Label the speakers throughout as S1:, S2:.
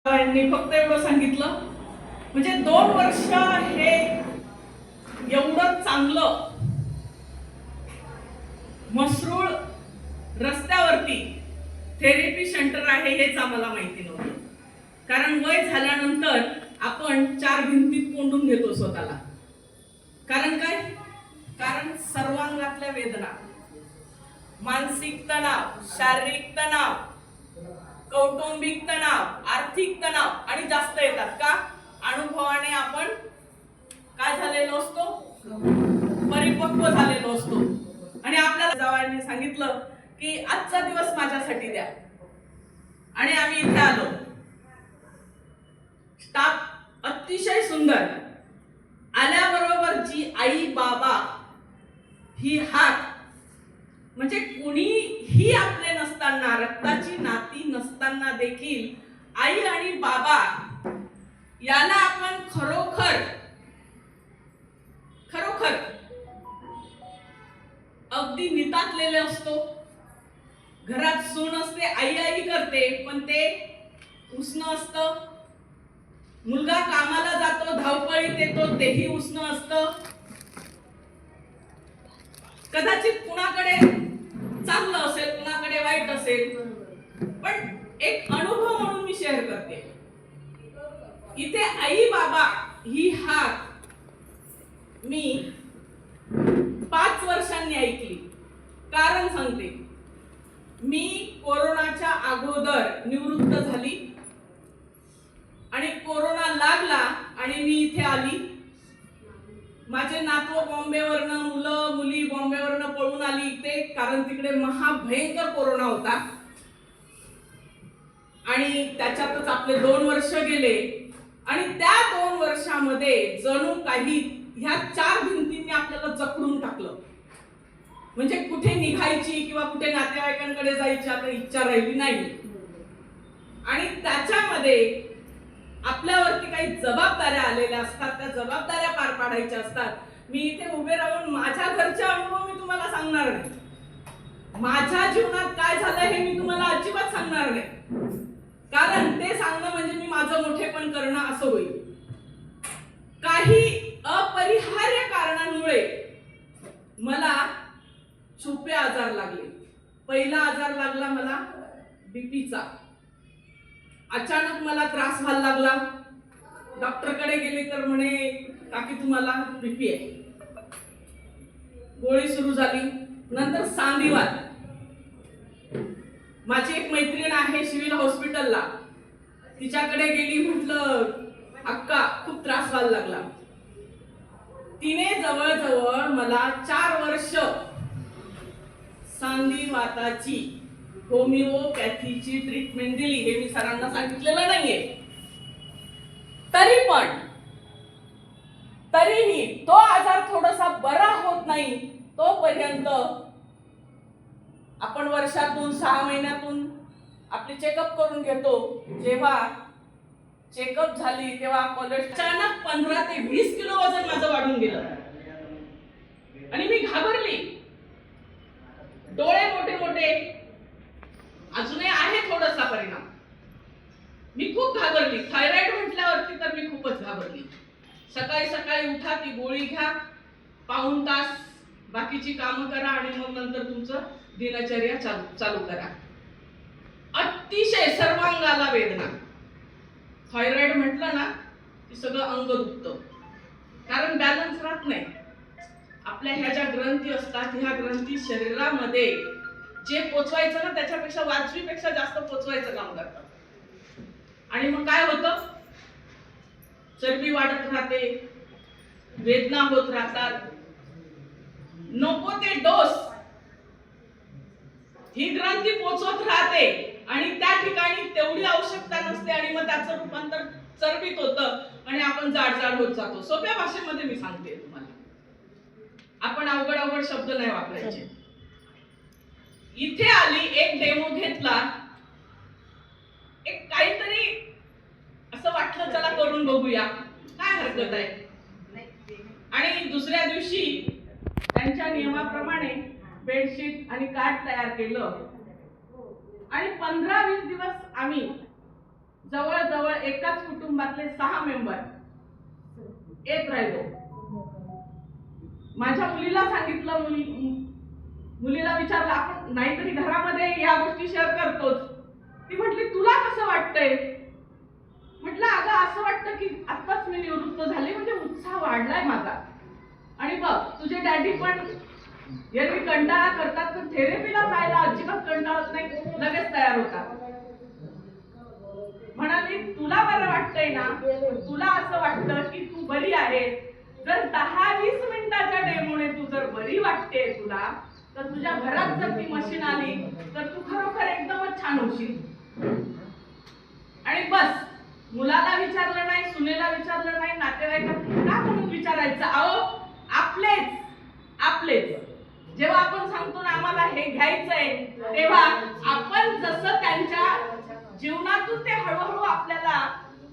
S1: यांनी फक्त एवढं सांगितलं, म्हणजे 2 वर्ष हे एवढं चांगलं मसरूळ रस्त्यावरती थेरपी सेंटर आहे हेच आम्हाला माहिती नव्हतं. कारण वय झाल्यानंतर आपण 4 भिंतीत कोंडून घेतो स्वतःला. कारण काय? कारण सर्वांगातल्या वेदना, मानसिक तणाव, शारीरिक तणाव, कौटुंबिक तणाव, आर्थिक तणाव आणि जास्त येतात का? अनुभवाने आपण काय झालेलो असतो? परिपक्व झालेलो असतो. आणि आपल्याला जावयाने सांगितलं की आजचा दिवस माझ्यासाठी द्या, आणि आम्ही इथे आलो. स्टाफ अतिशय सुंदर. आल्याबरोबर जी आई बाबा ही हाक, म्हणजे कुणीही आपले नसताना, रक्ताची नाती नसताना देखील आई आणि बाबा याला आपण खरोखर खरोखर अगदी नितातलेले असतो. घरात सून असते, आई आई करते, पण ते उष्ण असतं. मुलगा कामाला जातो, धावपळीत येतो, तेही उष्ण असतं. कदाचित कुणाकडे चांगलं असेल, कुणाकडे वाईट असेल, पण एक अनुभव म्हणून मी शेअर करते. इथे आई बाबा ही हाक मी 5 वर्षांनी ऐकली. कारण सांगते, मी कोरोनाच्या अगोदर निवृत्त झाली आणि कोरोना लागला आणि मी इथे आली. माझे नातू बॉम्बेवरनं, मुलं मुली बॉम्बेवरनं पळून आली इथे, कारण तिकडे महाभयंकर कोरोना होता. आणि त्याच्यातच आपले 2 वर्ष गेले. आणि त्या 2 वर्षामध्ये जणू काही ह्या 4 भिंतींनी आपल्याला जखडून टाकलं. म्हणजे कुठे निघायची किंवा कुठे नातेवाईकांकडे जायची आता इच्छा राहिली नाही. आणि त्याच्यामध्ये आपल्यावरती काही जबाबदाऱ्या आलेल्या असतात, त्या जबाबदाऱ्या पार पाडायच्या असतात. मी इथे उभे राहून माझ्या घरचे अनुभव मी तुम्हाला सांगणार नाही. माझ्या जीवनात काय झालं हे मी तुम्हाला अजिबात सांगणार नाही. कारण ते सांगणं म्हणजे मी माझं मोठेपण करणं असं होईल. काही अपरिहार्य कारणांमुळे मला छुपे आजार लागले. पहिला आजार लागला मला बीपीचा. अचानक मला त्रास व्हायला लागला. डॉक्टरकडे गेले तर म्हणे काकी तुम्हाला बीपी आहे. गोळी सुरू झाली. नंतर सांधिवात. माझी एक मैत्रीण आहे सिव्हिल हॉस्पिटलला, तिच्याकडे गेली. म्हटलं अक्का खूप त्रास व्हायला लागला. तिने जवळजवळ मला 4 वर्ष सांधिवाताची होमिओपॅथीची ट्रीटमेंट दिली. हे मी सरांना सांगितलेलं नाहीये. तरीही तो आजार थोडासा बरा होत नाही तोपर्यंत आपण वर्षातून 6 महिन्यातून आपली चेकअप करून घेतो. जेव्हा चेकअप झाली तेव्हा अचानक 15 ते 20 किलो वजन माझं वाढून गेलं आणि मी घाबरली. डोळे मोठे मोठे, अजूनही आहे थोडासा परिणाम. मी खूप घाबरली. थायरॉइड म्हटल्यावरती तर मी खूपच घाबरली. सकाळी सकाळी उठा, ती गोळी घ्या, पाऊण तास बाकीची कामं करा आणि मग नंतर तुमचं दिनचर्या चालू करा. अतिशय सर्वांगाला वेदना. थायरॉइड म्हटलं ना की सगळं अंग दुखतं, कारण बॅलन्स राहत नाही. आपल्या ह्या ज्या ग्रंथी असतात, ह्या ग्रंथी शरीरामध्ये जे पोचवायचं ना त्याच्यापेक्षा वाजवीपेक्षा जास्त पोचवायचं काम करतात. आणि मग काय होतं? चरबी वाढत राहते, वेदना होत राहतात, नको ते डोस ही ग्रंथी पोचवत राहते आणि त्या ठिकाणी तेवढी आवश्यकता नसते आणि मग त्याचं रूपांतर चरबीत होतं आणि आपण जाड होत जातो. सोप्या भाषेमध्ये मी सांगते तुम्हाला, आपण अवघड शब्द नाही वापरायचे. इथे आली, एक डेमो घेतला, एक काहीतरी असं वाटलं चला करून बघूया, काय हरकत आहे. आणि दुसऱ्या दिवशी त्यांच्या नियमाप्रमाणे बेडशीट आणि कार्ड तयार केलं आणि 15-20 दिवस आम्ही जवळजवळ एकाच कुटुंबातले 6 मेंबर येत राहिलो. माझ्या मुलीला सांगितलं, मुलीला विचारलं, आपण नाहीतरी घरामध्ये या गोष्टी शेअर करतोच. ती म्हटली, तुला कसं वाटतंय? म्हटलं, अगं असं वाटतं की आत्ताच मी निवृत्त झाले, म्हणजे उत्साह वाढलाय माझा. आणि बघ, तुझे डॅडी पण एरवी कंटाळा करतात, पण थेरपीला जायला अजिबात कंटाळत नाही, लगेच तयार होतात. म्हणाली, तुला बरं वाटतंय ना? तुला असं वाटतं की तू बरी आहे, जर 10-20 मिनिटाच्या डेमोने तू जर बरी वाटते तुला, तर तुझ्या घरात जर ती मशीन आली तर तू खरोखर एकदमच छान होशील. आणि बस, मुलाला विचारलं नाही, सुनेला विचारलं नाही, नातेवाईकांना का म्हणून विचारायचं? अहो, आपलेच जेव्हा आपण सांगतो ना आम्हाला हे घ्यायचंय, तेव्हा आपण जसं त्यांच्या जीवनातून ते हळूहळू आपल्याला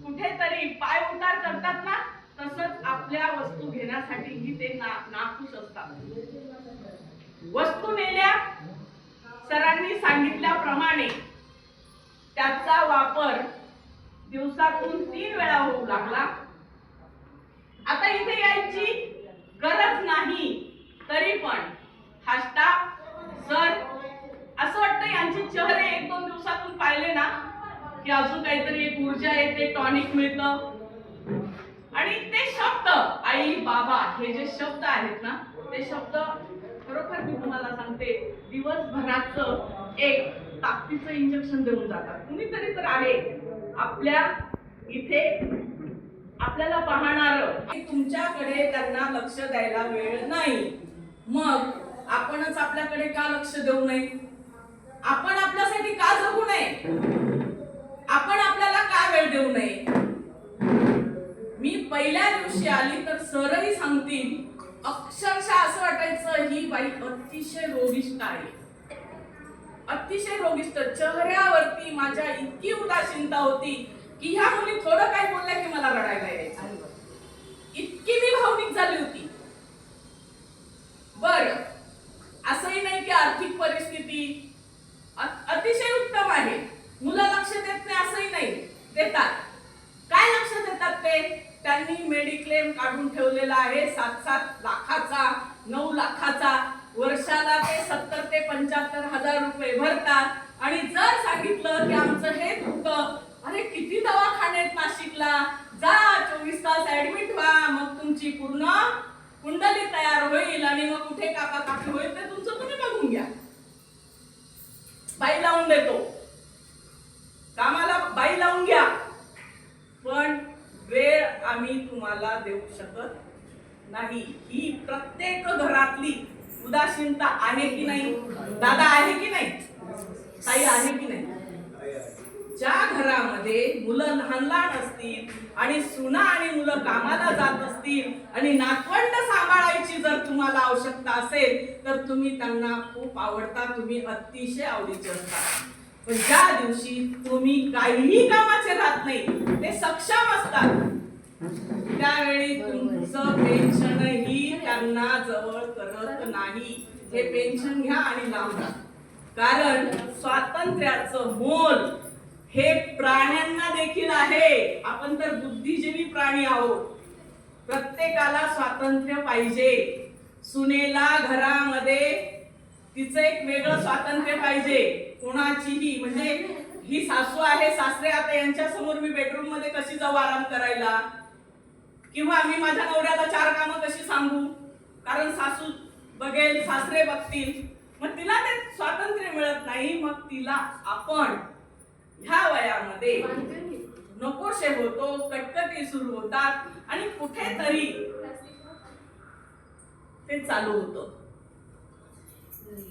S1: कुठेतरी पाय उतार करतात ना, तसंच आपल्या वस्तू घेण्यासाठीही ते नाखुश असतात. वस्तू नेल्या, सरांनी सांगितल्याप्रमाणे त्याचा वापर दिवसातून 3 वेळा होऊ लागला. आता इथे यायची गरज नाही, तरी पण हा स्टाफ, सर, असं वाटतं यांचे चेहरे 1-2 दिवसातून पाहिले ना की अजून काहीतरी एक ऊर्जा येते, टॉनिक मिळतं. आणि ते शब्द आई, बाबा, हे जे शब्द आहेत ना, ते शब्द खरोखर मी तुम्हाला सांगते, दिवसभराचं एक ताकदीचं इंजेक्शन देऊन जातात. कुणीतरी तर आहे आपल्या इथे आपल्याला पाहणार, तुमच्याकडे त्यांना लक्ष द्यायला वेळ नाही. मग आपणच आपल्याकडे का लक्ष देऊ नये? आपण आपल्यासाठी का जगू नये? आपण आपल्याला का वेळ देऊ नये? मी पहिल्या दिवशी आली तर सरही सांगतील, अक्षरशः असं वाटायचं ही बाई अतिशय रोगिष्ट आहे, अतिशय रोगिष्ट. चेहऱ्यावरती माझ्या इतकी उदासीनता होती की ह्या मुली थोडं काय बोलल्या की मला रडायला यायचं, इतकी मी भावनिक झाली होती. बर, असंही नाही की आर्थिक परिस्थिती अतिशय उत्तम आहे, मुलं लक्ष देत नाही असंही नाही, देतात. काय लक्ष देतात ते? त्यांनी मेडिक्लेम काढून ठेवलेला आहे 7-7 लाखाचा, 9 लाखाचा. वर्षाला ते 70 ते 75 हजार रुपये भरतात. आणि जर सांगितलं की आमचं हे दुखतं, अरे किती दवाखाने आहेत नाशिकला, जा 24 तास ऍडमिट व्हा, मग तुमची पूर्ण कुंडली तयार होईल आणि मग कुठे कापाकापी होईल ते तुमचं तुम्ही बघून घ्या. बाई लावून देतो, कामाला बाई लावून घ्या, पण वेळ आम्ही तुम्हाला देऊ शकत नाही. ही प्रत्येक घरातली उदासीनता आहे की नाही? दादा आहे की नाही? ताई आहे की नाही? ज्या घरामध्ये मुलं लहान लहान असतील आणि सुना आणि मुलं कामाला जात असतील आणि नातवंड सांभाळायची जर तुम्हाला आवश्यकता असेल तर तुम्ही त्यांना खूप आवडता, तुम्ही अतिशय आवडीचे असतात. पण ज्या दिवशी तुम्ही काहीही कामाचे राहत नाही, ते सक्षम असतात, त्यावेळी तुमचं पेन्शनही त्यांना जवळ करत नाही. हे पेन्शन घ्या आणि लांब जा. कारण स्वातंत्र्याचं मोल हे प्राण्यांना देखील आहे. आपण तर बुद्धिजीवी प्राणी आहोत. प्रत्येकाला स्वातंत्र्य पाहिजे. सुनेला घरामध्ये तिचं एक वेगळं स्वातंत्र्य पाहिजे. कोणाचीही, म्हणजे ही सासू आहे, सासरे, आता यांच्या समोर मी बेडरूम मध्ये कशी जाऊ आराम करायला, किंवा मी माझ्या नवऱ्याला 4 कामं कशी सांगू, कारण सासू बघेल, सासरे बघतील, मग तिला ते स्वातंत्र्य मिळत नाही. मग तिला आपण ह्या वयामध्ये नकोशे होतो, कटकटी सुरू होतात आणि कुठेतरी ते चालू होतं.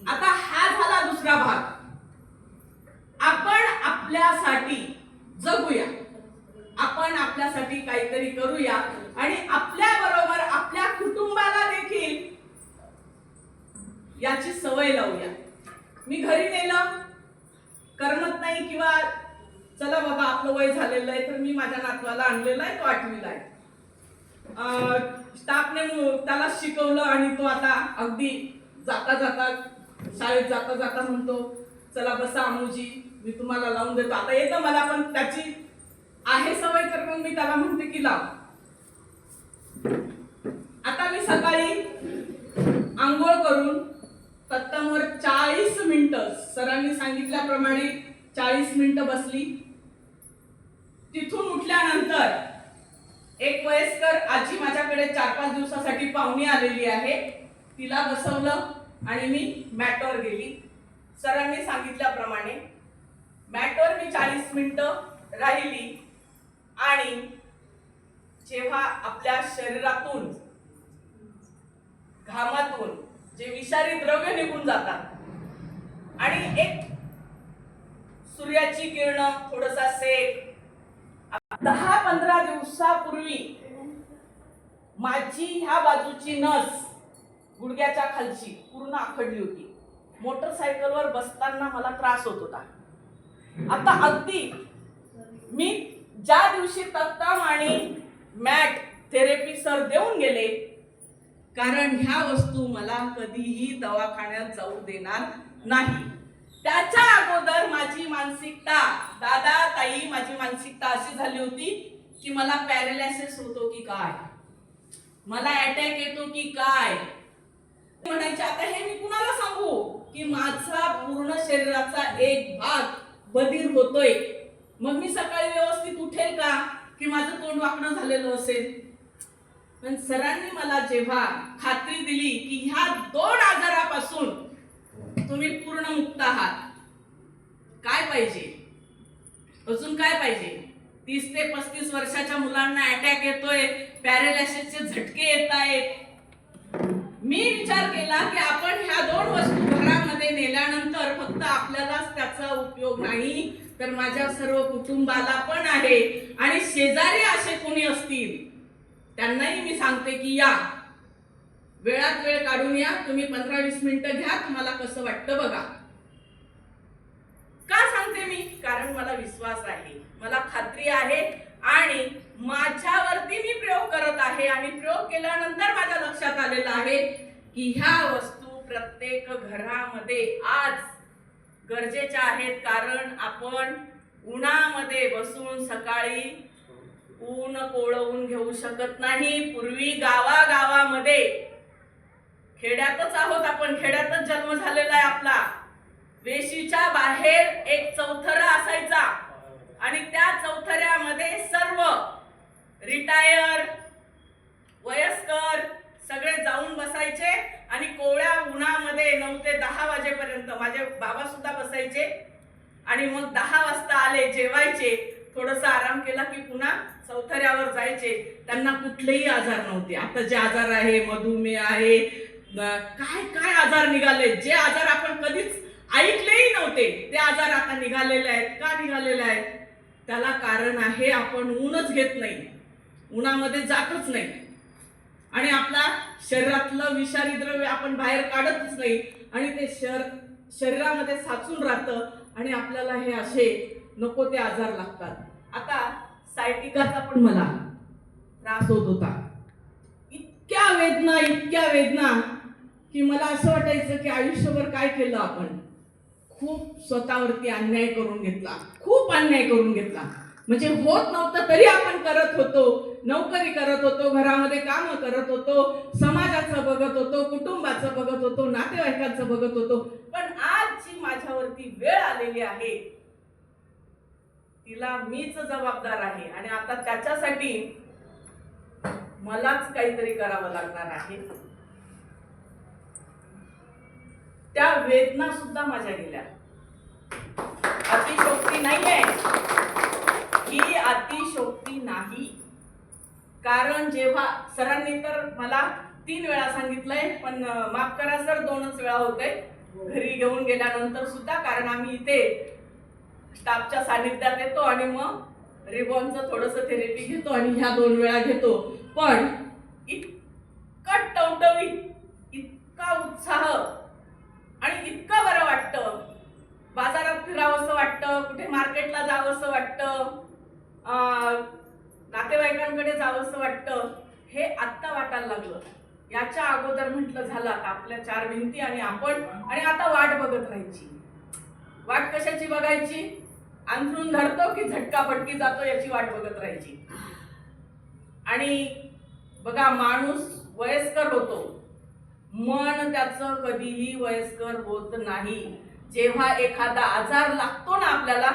S1: आता हा झाला दुसरा भाग. आपण आपल्यासाठी जगूया, आपण आपल्यासाठी काहीतरी करूया आणि आपल्या बरोबर आपल्या कुटुंबाला देखील याची सवय लावूया. मी घरी नेलं, करमत नाही, किंवा चला बाबा आपलं वय झालेलं आहे तर मी माझ्या नातवाला आणलेला आहे, तो 8वीला आहे, स्टाफने त्याला शिकवलं आणि तो आता अगदी जाता जाता शाळेत जाता जाता म्हणतो, चला बसा अमूजी मी तुम्हाला लावून देतो. आता येतं मला, पण त्याची आहे सवय करून मी त्याला म्हणते की लाव. आता मी सकाळी आंघोळ करून तत्तमवर 40 मिनिटं सरांनी सांगितल्याप्रमाणे 40 मिनिटं बसली. तिथून उठल्यानंतर एक वयस्कर आजी माझ्याकडे 4-5 दिवसासाठी पाहुणी आलेली आहे, तिला बसवलं आणि मी मॅटवर गेली. सरांनी सांगितल्याप्रमाणे मॅटवर मी 40 मिनिटं राहिली. आणि जेव्हा आपल्या शरीरातून घामातून जे विषारी द्रव्य निघून जातात आणि एक सूर्याची किरण, थोडासा सेक, 10-15 दिवसापूर्वी माझी ह्या बाजूची नस गुडघ्याच्या खालची पूर्ण आखडली होती. मोटरसायकलवर बसताना मला त्रास होत होता. आता अगदी मी ज्या दिवशी तत्तम आणि मॅट थेरपी सर देऊन गेले, कारण ह्या वस्तू मला कधीही दवाखान्यात जाऊ देणार नाही. त्याच्या अगोदर माझी मानसिकता, दादा ताई, माझी मानसिकता अशी झाली होती की मला पॅरालिसिस होतो की काय, मला अटॅक येतो की काय म्हणायचे. आता हे मी कुणाला सांगू की माझा पूर्ण शरीराचा एक भाग बधीर होतोय. मग मी सकाळी व्यवस्थित उठेल का की माझं तोंड वाकडं झालेलं असेल. पण सरांनी मला जेव्हा खात्री दिली की ह्या 2 आजारापासून तुम्ही पूर्ण मुक्त आहात, काय पाहिजे अजून, काय पाहिजे. 30 ते 35 वर्षाच्या मुलांना अटॅक येतोय, पॅरालिसिसचे झटके येत आहेत. मी विचार केला की आपण ह्या 2 वस्तू घरामध्ये नेल्यानंतर फक्त आपल्यालाच त्याचा उपयोग नाही, तर माझ्या सर्व कुटुंबाला पण आहे. आणि शेजारी असे कोणी असतील त्यांनाही मी सांगते की या, वेळात वेळ काढून या, तुम्ही 15-20 मिनिटं घ्या, तुम्हाला कसं वाटतं बघा. का सांगते मी? कारण मला विश्वास आहे, मला खात्री आहे आणि माझ्यावरती मी प्रयोग करत आहे. आणि प्रयोग केल्यानंतर माझ्या लक्षात आलेलं आहे की ह्या वस्तू प्रत्येक घरामध्ये आज गरजेच्या आहेत. कारण आपण उन्हामध्ये बसून सकाळी ऊन कोळवून घेऊ शकत नाही. पूर्वी गावागावामध्ये, खेड्यातच आहोत आपण, खेड्यातच जन्म झालेला आहे आपला, वेशीच्या बाहेर एक चौथरा असायचा आणि त्या चौथऱ्यामध्ये सर्व रिटायर, वयस्कर सगळे जाऊन बसायचे आणि कोवळ्या उन्हामध्ये 9 ते 10 वाजेपर्यंत माझे बाबा सुद्धा बसायचे. आणि मग 10 वाजता आले, जेवायचे, थोडासा आराम केला की पुन्हा चौथऱ्यावर जायचे. त्यांना कुठलेही आजार नव्हते. आता जे आजार आहे, मधुमेह आहे, काय काय आजार निघाले, जे आजार आपण कधीच ऐकलेही नव्हते ते आजार आता निघालेले आहेत. का निघालेले आहेत? त्याला कारण आहे आपण ऊनच घेत नाही, उन्हामध्ये जातच नाही आणि आपला शरीरातलं विषारी द्रव्य आपण बाहेर काढतच नाही आणि ते शरीरामध्ये साचून राहतं आणि आपल्याला हे असे नको ते आजार लागतात. आता सायटिकाचा पण मला त्रास होत होता. इतक्या वेदना की मला असं वाटायचं की आयुष्यभर काय केलं आपण. खूप स्वतःवरती अन्याय करून घेतला, खूप अन्याय करून घेतला. म्हणजे होत नव्हतं तरी आपण करत होतो, नोकरी करत होतो, घरामध्ये कामं करत होतो, समाजाचं बघत होतो, कुटुंबाचं बघत होतो, नातेवाईकांचं बघत होतो. पण आज जी माझ्यावरती वेळ आलेली आहे तिला मीच जबाबदार आहे आणि आता त्याच्यासाठी मलाच काहीतरी करावं लागणार आहे. त्या वेदना सुद्धा माझ्या गेल्या. अतिशोक्ती नाहीये ही, अतिशोक्ती नाही. कारण जेव्हा सरांनी तर मला 3 वेळा सांगितलंय, पण माफ करा सर 2च वेळा होते घरी घेऊन गेल्यानंतर सुद्धा. कारण आम्ही इथे स्टाफच्या सानिध्यात येतो आणि मग रिबॉनचं थोडंसं थेरपी घेतो आणि ह्या 2 वेळा घेतो. पण इतका टवटवीत, इतका उत्साह आणि इतकं बरं वाटतं. बाजारात फिरावंसं वाटतं, कुठे मार्केटला जावंसं वाटतं, नातेवाईकांकडे जावंसं वाटतं. हे आत्ता वाटायला लागलं. याच्या अगोदर म्हटलं झालं आता आपल्या 4 भिंती आणि आपण, आणि आता वाट बघत राहायची. वाट कशाची बघायची? अंथरून धरतो की झटका फटकी जातो याची वाट बघत राहायची. आणि बघा, माणूस वयस्कर होतो, मन त्याचं कधीही वयस्कर होत नाही. जेव्हा एखादा आजार लागतो ना आपल्याला,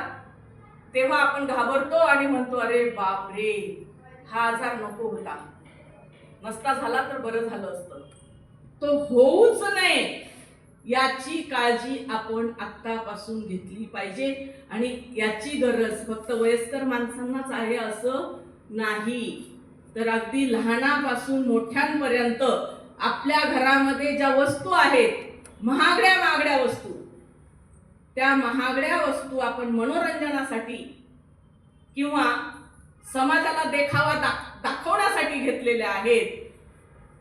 S1: तेव्हा आपण घाबरतो आणि म्हणतो अरे बाप रे, हा आजार नको होता, नसता झाला तर बरं झालं असतं. तो होऊच नये याची काळजी आपण आत्तापासून घेतली पाहिजे. आणि याची गरज फक्त वयस्कर माणसांनाच आहे असं नाही, तर अगदी लहानापासून मोठ्यांपर्यंत आपल्या घरामध्ये ज्या वस्तू आहेत, महागड्या महागड्या वस्तू, त्या महागड्या वस्तू आपण मनोरंजनासाठी किंवा समाजाला देखावा दाखवण्यासाठी घेतलेल्या आहेत.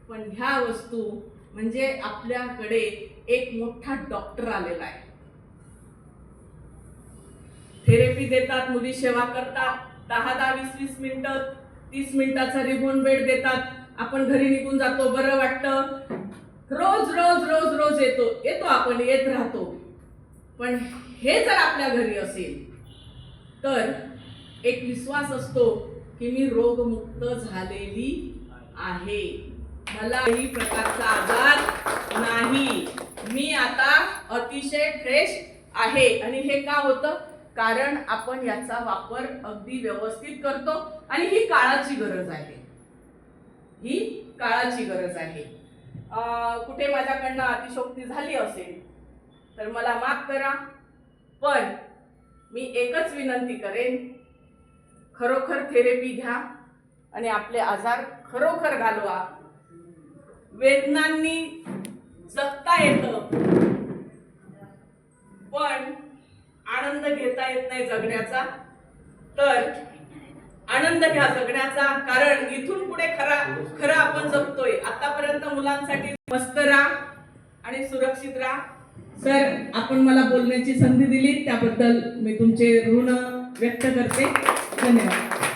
S1: पण ह्या वस्तू म्हणजे आपल्याकडे एक मोठा डॉक्टर आलेला आहे. थेरपी देतात, मुली सेवा करतात, 10-10, 20-20 मिनिटं, 30 मिनिटाचा रिबॉन बेड देतात. आपण घरी निघून जातो, बरं वाटतं. रोज रोज रोज रोज येतो आपण, येत राहतो. पण हे जर आपल्या घरी असेल तर एक विश्वास असतो की मी रोगमुक्त झालेली आहे, मला काही प्रकारचा आजार नाही, मी आता अतिशय फ्रेश आहे. आणि हे का होतं? कारण आपण याचा वापर अगदी व्यवस्थित करतो. आणि ही काळाची गरज आहे, ही काळाची गरज आहे. कुठे माझ्याकडनं अतिशयोक्ती झाली असेल तर मला माफ करा, पण मी एकच विनंती करेन, खरोखर थेरपी घ्या आणि आपले आजार खरोखर घालवा. वेदनांनी जगता येतं, पण आनंद घेता येत नाही जगण्याचा. तर आनंद घ्या जगण्याचा, कारण इथून पुढे खरं आपण जगतोय. आतापर्यंत मुलांसाठी मस्त राहा आणि सुरक्षित राहा. सर, आपण मला बोलण्याची संधी दिली त्याबद्दल मी तुमचे ऋण व्यक्त करते. धन्यवाद.